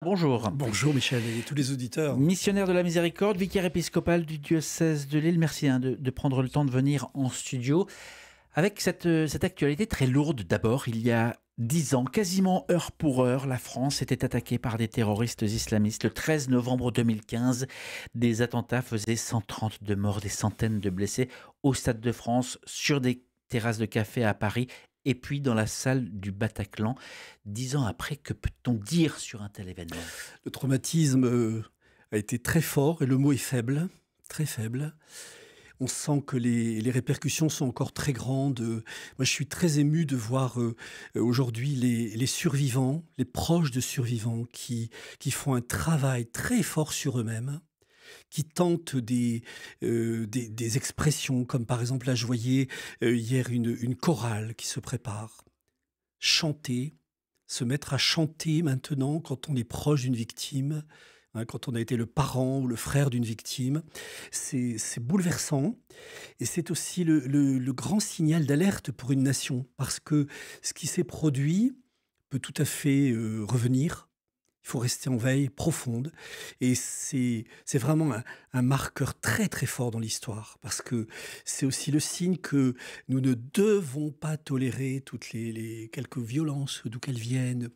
Bonjour. Bonjour Michel et tous les auditeurs. Missionnaire de la Miséricorde, vicaire épiscopal du diocèse de Lille, merci de prendre le temps de venir en studio. Avec cette actualité très lourde, d'abord, il y a 10 ans, quasiment heure pour heure, la France était attaquée par des terroristes islamistes. Le 13 novembre 2015, des attentats faisaient 132 morts, des centaines de blessés au Stade de France, sur des terrasses de café à Paris et puis dans la salle du Bataclan. 10 ans après, que peut-on dire sur un tel événement ? Le traumatisme a été très fort et le mot est faible, très faible. On sent que les répercussions sont encore très grandes. Moi, je suis très ému de voir aujourd'hui les survivants, les proches de survivants qui font un travail très fort sur eux-mêmes, qui tentent des expressions, comme par exemple, là, je voyais hier une chorale qui se prépare. Chanter, se mettre à chanter maintenant quand on est proche d'une victime, hein, quand on a été le parent ou le frère d'une victime, c'est bouleversant. Et c'est aussi le grand signal d'alerte pour une nation, parce que ce qui s'est produit peut tout à fait revenir. Il faut rester en veille profonde. Et c'est vraiment un marqueur très très fort dans l'histoire, parce que c'est aussi le signe que nous ne devons pas tolérer toutes les quelques violences d'où qu'elles viennent,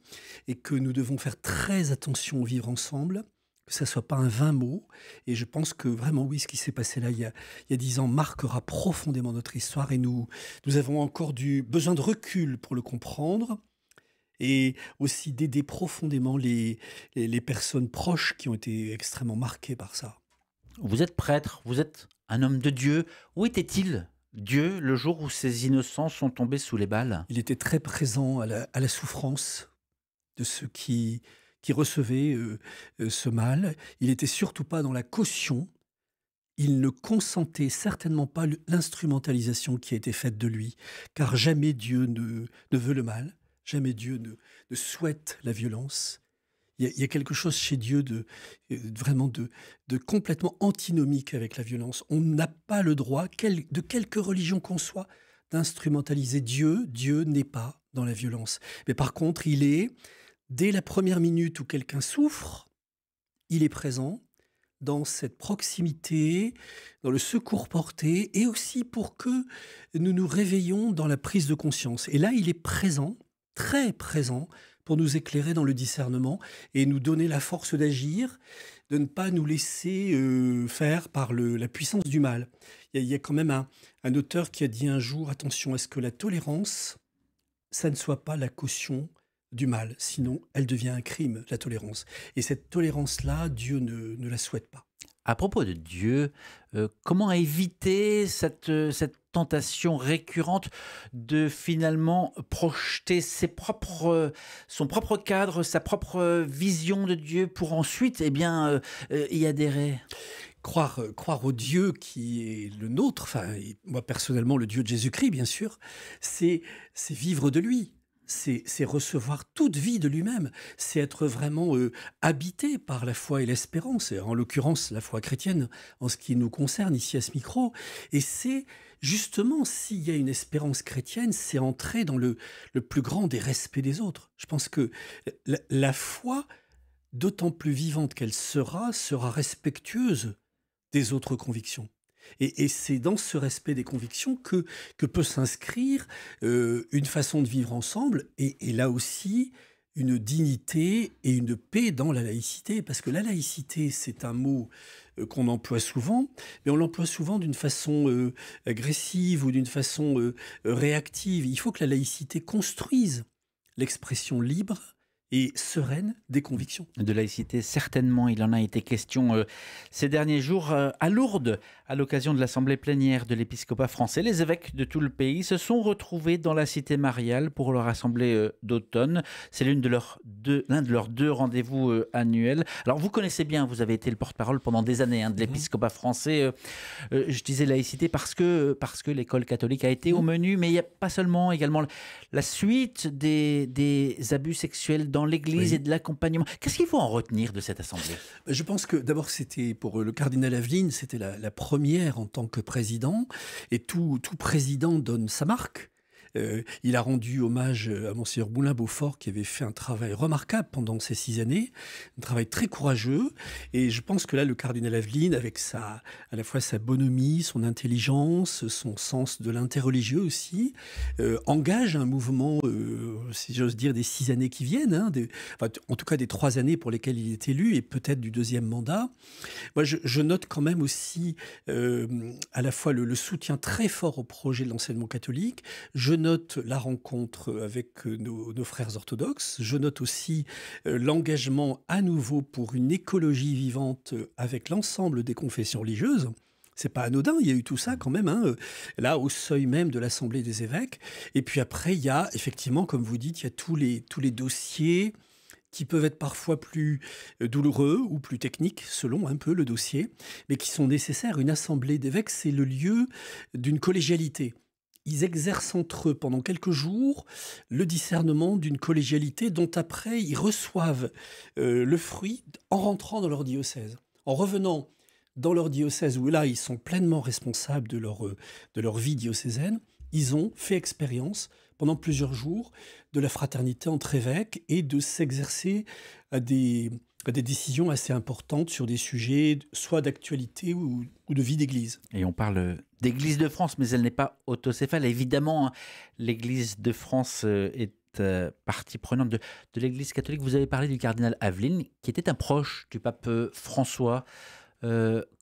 et que nous devons faire très attention au vivre ensemble, que ça soit pas un vain mot. Et je pense que vraiment, oui, ce qui s'est passé là il y a 10 ans marquera profondément notre histoire, et nous avons encore besoin de recul pour le comprendre, et aussi d'aider profondément les personnes proches qui ont été extrêmement marquées par ça. Vous êtes prêtre, vous êtes un homme de Dieu. Où était-il, Dieu, le jour où ces innocents sont tombés sous les balles ? Il était très présent à la souffrance de ceux qui recevaient ce mal. Il n'était surtout pas dans la caution. Il ne consentait certainement pas l'instrumentalisation qui a été faite de lui, car jamais Dieu ne veut le mal, jamais Dieu ne souhaite la violence. Il y a quelque chose chez Dieu vraiment de complètement antinomique avec la violence. On n'a pas le droit, de quelque religion qu'on soit, d'instrumentaliser Dieu. Dieu n'est pas dans la violence. Mais par contre, il est, dès la première minute où quelqu'un souffre, il est présent dans cette proximité, dans le secours porté, et aussi pour que nous nous réveillons dans la prise de conscience. Et là, il est présent, très présent, pour nous éclairer dans le discernement et nous donner la force d'agir, de ne pas nous laisser faire par la puissance du mal. Il y a quand même un auteur qui a dit un jour, attention à ce que la tolérance, ça ne soit pas la caution du mal, sinon elle devient un crime, la tolérance. Et cette tolérance-là, Dieu ne la souhaite pas. À propos de Dieu, comment éviter cette tentation récurrente de finalement projeter son propre cadre, sa propre vision de Dieu pour ensuite y adhérer ? Croire au Dieu qui est le nôtre, enfin, moi personnellement, le Dieu de Jésus-Christ, bien sûr, c'est vivre de lui. C'est recevoir toute vie de lui-même, c'est être vraiment habité par la foi et l'espérance, et en l'occurrence la foi chrétienne en ce qui nous concerne ici à ce micro. Et c'est justement, s'il y a une espérance chrétienne, c'est entrer dans le plus grand des respects des autres. Je pense que la foi, d'autant plus vivante qu'elle sera respectueuse des autres convictions. Et c'est dans ce respect des convictions que peut s'inscrire une façon de vivre ensemble, et là aussi une dignité et une paix dans la laïcité. Parce que la laïcité, c'est un mot qu'on emploie souvent, mais on l'emploie souvent d'une façon agressive ou d'une façon réactive. Il faut que la laïcité construise l'expression libre et sereine des convictions. De laïcité, certainement, il en a été question ces derniers jours à Lourdes, à l'occasion de l'assemblée plénière de l'épiscopat français. Les évêques de tout le pays se sont retrouvés dans la cité mariale pour leur assemblée d'automne. C'est l'un de leurs deux rendez-vous annuels. Alors, vous connaissez bien, vous avez été le porte-parole pendant des années de l'épiscopat français. Je disais laïcité parce que l'école catholique a été au menu, mais il n'y a pas seulement, également la suite des abus sexuels dans l'Église et de l'accompagnement. Qu'est-ce qu'il faut en retenir de cette assemblée ? Je pense que d'abord, c'était pour le cardinal Aveline, c'était la première en tant que président, et tout président donne sa marque. Il a rendu hommage à Monseigneur Moulin-Beaufort, qui avait fait un travail remarquable pendant ces 6 années, un travail très courageux. Et je pense que là, le cardinal Aveline, avec à la fois sa bonhomie, son intelligence, son sens de l'interreligieux aussi, engage un mouvement, si j'ose dire, des 6 années qui viennent, hein, enfin, en tout cas des 3 années pour lesquelles il est élu, et peut-être du 2e mandat. Moi, je note quand même aussi à la fois le soutien très fort au projet de l'enseignement catholique. Je note la rencontre avec nos frères orthodoxes. Je note aussi l'engagement à nouveau pour une écologie vivante avec l'ensemble des confessions religieuses. C'est pas anodin, il y a eu tout ça quand même, hein, là au seuil même de l'Assemblée des évêques. Et puis après, il y a effectivement, comme vous dites, il y a tous les dossiers qui peuvent être parfois plus douloureux ou plus techniques, selon un peu le dossier, mais qui sont nécessaires. Une assemblée d'évêques, c'est le lieu d'une collégialité. Ils exercent entre eux pendant quelques jours le discernement d'une collégialité dont après ils reçoivent le fruit en rentrant dans leur diocèse. En revenant dans leur diocèse où là ils sont pleinement responsables de leur vie diocésaine, ils ont fait expérience pendant plusieurs jours de la fraternité entre évêques et de s'exercer à des décisions assez importantes sur des sujets soit d'actualité ou de vie d'église. Et on parle d'Église de France, mais elle n'est pas autocéphale. Évidemment, hein, l'Église de France est partie prenante de l'Église catholique. Vous avez parlé du cardinal Aveline, qui était un proche du pape François.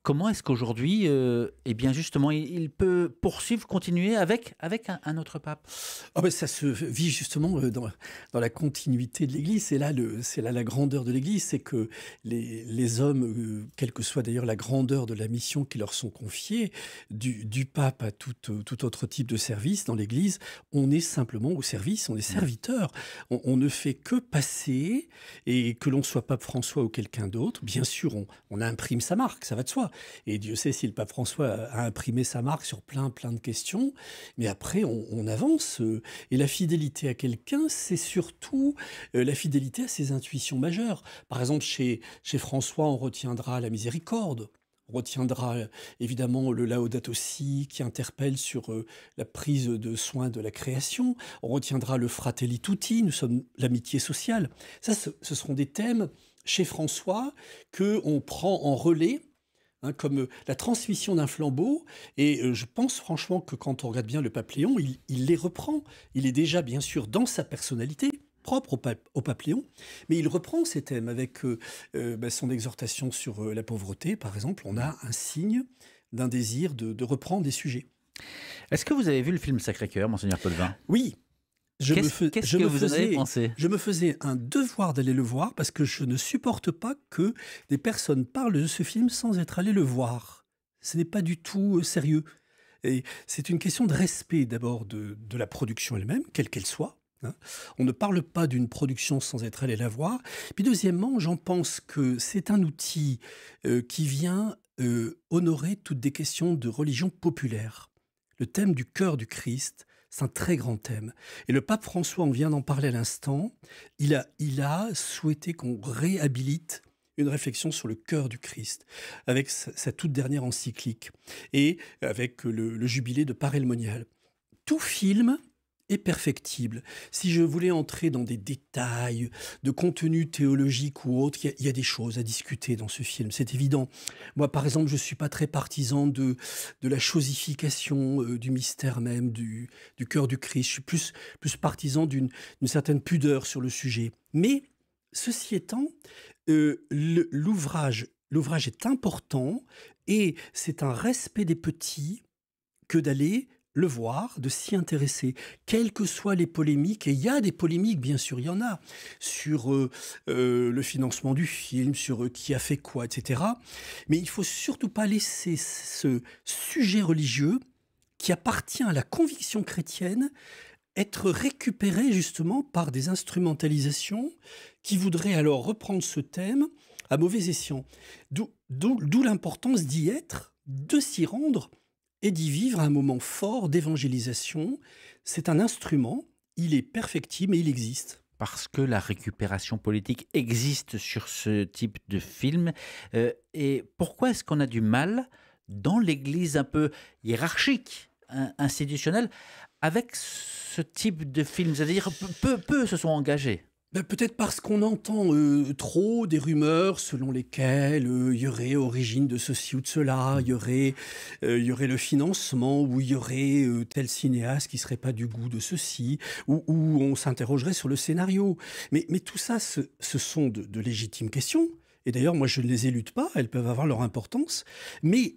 Comment est-ce qu'aujourd'hui, eh bien justement, il peut poursuivre, continuer avec un autre pape? Ah ben ça se vit justement dans la continuité de l'Église. C'est là la grandeur de l'Église, c'est que les hommes, quelle que soit d'ailleurs la grandeur de la mission qui leur sont confiées, du pape à tout autre type de service dans l'Église, on est simplement au service, on est serviteur. On ne fait que passer, et que l'on soit pape François ou quelqu'un d'autre, bien sûr, on imprime sa marque, ça va de soi. Et Dieu sait si le pape François a imprimé sa marque sur plein de questions, mais après on avance. Et la fidélité à quelqu'un, c'est surtout la fidélité à ses intuitions majeures. Par exemple, chez François, on retiendra la miséricorde. On retiendra évidemment le Laudato Si qui interpelle sur la prise de soin de la création. On retiendra le Fratelli Tutti, nous sommes l'amitié sociale. Ça, ce seront des thèmes chez François qu'on prend en relais, hein, comme la transmission d'un flambeau. Et je pense franchement que quand on regarde bien le pape Léon, il les reprend. Il est déjà bien sûr dans sa personnalité, propre au pape Léon, mais il reprend ces thèmes avec son exhortation sur la pauvreté, par exemple. On a un signe d'un désir de reprendre des sujets. Est-ce que vous avez vu le film Sacré-Cœur, Monseigneur Paulvin? Oui. Qu'est-ce que vous en avez pensé? Je me faisais un devoir d'aller le voir parce que je ne supporte pas que des personnes parlent de ce film sans être allées le voir. Ce n'est pas du tout sérieux. Et c'est une question de respect d'abord de la production elle-même, quelle qu'elle soit. Hein. On ne parle pas d'une production sans être allé la voir. Puis deuxièmement, j'en pense que c'est un outil qui vient honorer toutes des questions de religion populaire. Le thème du cœur du Christ, c'est un très grand thème. Et le pape François, on vient d'en parler à l'instant, il a souhaité qu'on réhabilite une réflexion sur le cœur du Christ, avec sa toute dernière encyclique, et avec le jubilé de Parelmonial. Tout film est perfectible. Si je voulais entrer dans des détails de contenu théologique ou autre, il y a des choses à discuter dans ce film, c'est évident. Moi, par exemple, je ne suis pas très partisan de la chosification du mystère même, du cœur du Christ. Je suis plus partisan d'une certaine pudeur sur le sujet. Mais, ceci étant, l'ouvrage est important et c'est un respect des petits que d'aller le voir, de s'y intéresser, quelles que soient les polémiques, et il y a des polémiques, bien sûr, il y en a, sur le financement du film, sur qui a fait quoi, etc. Mais il ne faut surtout pas laisser ce sujet religieux, qui appartient à la conviction chrétienne, être récupéré justement par des instrumentalisations qui voudraient alors reprendre ce thème à mauvais escient. D'où l'importance d'y être, de s'y rendre, et d'y vivre un moment fort d'évangélisation. C'est un instrument, il est perfectible et il existe. Parce que la récupération politique existe sur ce type de film. Et pourquoi est-ce qu'on a du mal, dans l'Église un peu hiérarchique, institutionnelle, avec ce type de film? C'est-à-dire peu se sont engagés. Ben, peut-être parce qu'on entend trop des rumeurs selon lesquelles il y aurait origine de ceci ou de cela, il y aurait le financement, ou il y aurait tel cinéaste qui serait pas du goût de ceci, ou on s'interrogerait sur le scénario. Mais tout ça, ce sont de légitimes questions. Et d'ailleurs, moi, je ne les élude pas, elles peuvent avoir leur importance. Mais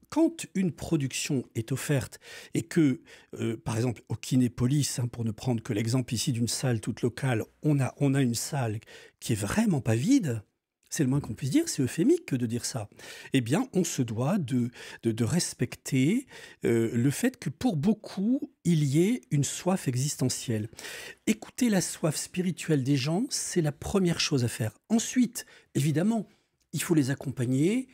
quand une production est offerte et que, par exemple, au Kinépolis, pour ne prendre que l'exemple ici d'une salle toute locale, on a une salle qui est vraiment pas vide, c'est le moins qu'on puisse dire, c'est euphémique que de dire ça. Eh bien, on se doit de respecter le fait que pour beaucoup, il y ait une soif existentielle. Écouter la soif spirituelle des gens, c'est la première chose à faire. Ensuite, évidemment, il faut les accompagner.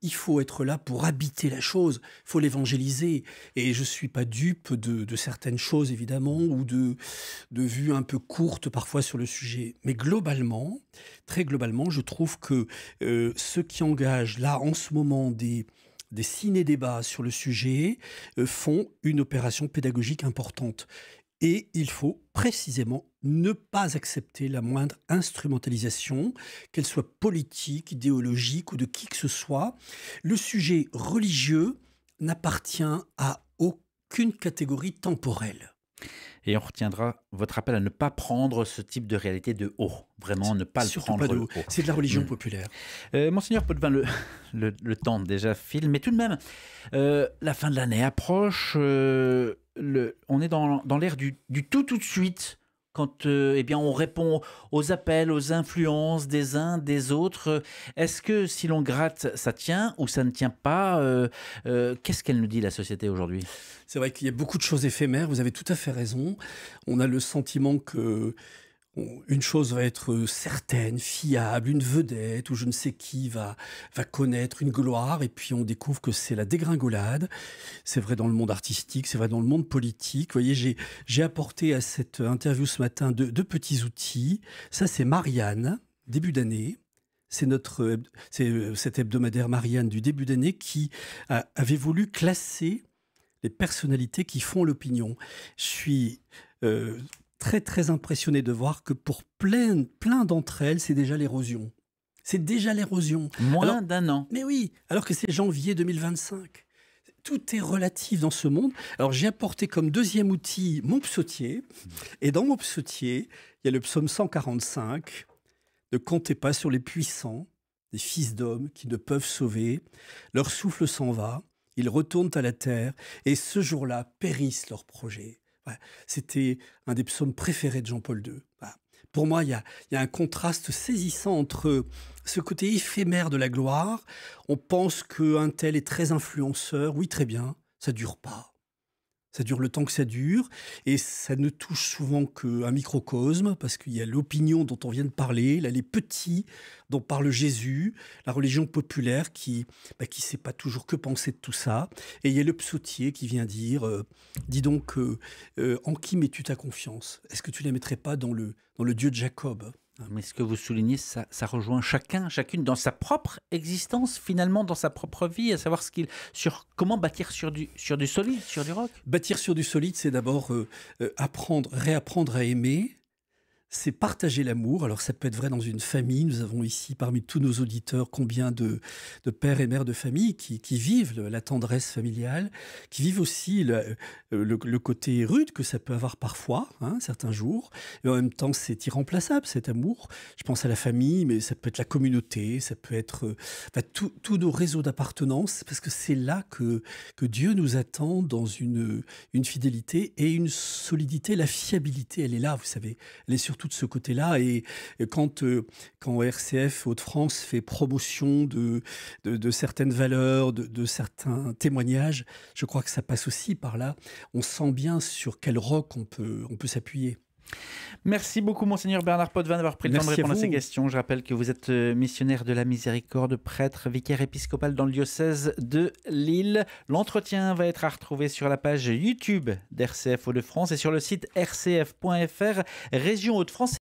Il faut être là pour habiter la chose, il faut l'évangéliser. Et je ne suis pas dupe de certaines choses, évidemment, ou de vues un peu courtes parfois sur le sujet. Mais globalement, très globalement, je trouve que ceux qui engagent là, en ce moment, des ciné-débats sur le sujet font une opération pédagogique importante. Et il faut précisément ne pas accepter la moindre instrumentalisation, qu'elle soit politique, idéologique ou de qui que ce soit. Le sujet religieux n'appartient à aucune catégorie temporelle. Et on retiendra votre appel à ne pas prendre ce type de réalité de haut. Vraiment, ne pas le prendre de haut. C'est de la religion populaire. Monseigneur Potvin, le temps déjà file, mais tout de même, la fin de l'année approche. On est dans l'ère du tout de suite. Quand eh bien, on répond aux appels, aux influences des uns, des autres. Est-ce que si l'on gratte, ça tient ou ça ne tient pas? Qu'est-ce qu'elle nous dit, la société, aujourd'hui? C'est vrai qu'il y a beaucoup de choses éphémères, vous avez tout à fait raison. On a le sentiment que une chose va être certaine, fiable, une vedette, ou je ne sais qui va connaître une gloire, et puis on découvre que c'est la dégringolade. C'est vrai dans le monde artistique, c'est vrai dans le monde politique. Vous voyez, j'ai apporté à cette interview ce matin deux petits outils. Ça, c'est Marianne, début d'année. C'est cet hebdomadaire Marianne du début d'année qui avait voulu classer les personnalités qui font l'opinion. Je suis très, très impressionné de voir que pour plein d'entre elles, c'est déjà l'érosion. C'est déjà l'érosion. Moins d'un an. Mais oui, alors que c'est janvier 2025. Tout est relatif dans ce monde. Alors j'ai apporté comme deuxième outil mon psautier. Et dans mon psautier, il y a le psaume 145. Ne comptez pas sur les puissants, des fils d'hommes qui ne peuvent sauver. Leur souffle s'en va, ils retournent à la terre, et ce jour-là périssent leurs projets. Voilà. C'était un des psaumes préférés de Jean-Paul II. Voilà. Pour moi, il y a un contraste saisissant entre ce côté éphémère de la gloire. On pense qu'un tel est très influenceur. Oui, très bien, ça ne dure pas. Ça dure le temps que ça dure, et ça ne touche souvent qu'un microcosme, parce qu'il y a l'opinion dont on vient de parler, là, les petits dont parle Jésus, la religion populaire qui sait pas toujours que penser de tout ça, et il y a le psautier qui vient dire dis donc, en qui mets-tu ta confiance? Est-ce que tu ne la mettrais pas dans le Dieu de Jacob? Mais ce que vous soulignez, ça rejoint chacune dans sa propre existence, finalement, dans sa propre vie, à savoir sur comment bâtir sur du solide, sur du roc. Bâtir sur du solide, c'est d'abord réapprendre à aimer. C'est partager l'amour. Alors ça peut être vrai dans une famille. Nous avons ici parmi tous nos auditeurs combien de pères et mères de famille qui vivent la tendresse familiale, qui vivent aussi le côté rude que ça peut avoir parfois, certains jours. Et en même temps, c'est irremplaçable cet amour. Je pense à la famille, mais ça peut être la communauté, ça peut être tous nos réseaux d'appartenance, parce que c'est là que Dieu nous attend dans une fidélité et une solidité. La fiabilité, elle est là, vous savez. Elle est surtout de ce côté-là, et quand RCF Hauts-de-France fait promotion de certaines valeurs, de certains témoignages, je crois que ça passe aussi par là. On sent bien sur quel roc on peut s'appuyer. Merci beaucoup, Monseigneur Bernard Potvin, d'avoir pris le temps de répondre à ces questions. Je rappelle que vous êtes missionnaire de la Miséricorde, prêtre, vicaire épiscopal dans le diocèse de Lille. L'entretien va être à retrouver sur la page YouTube d'RCF Hauts-de-France et sur le site rcf.fr, région Hauts-de-France.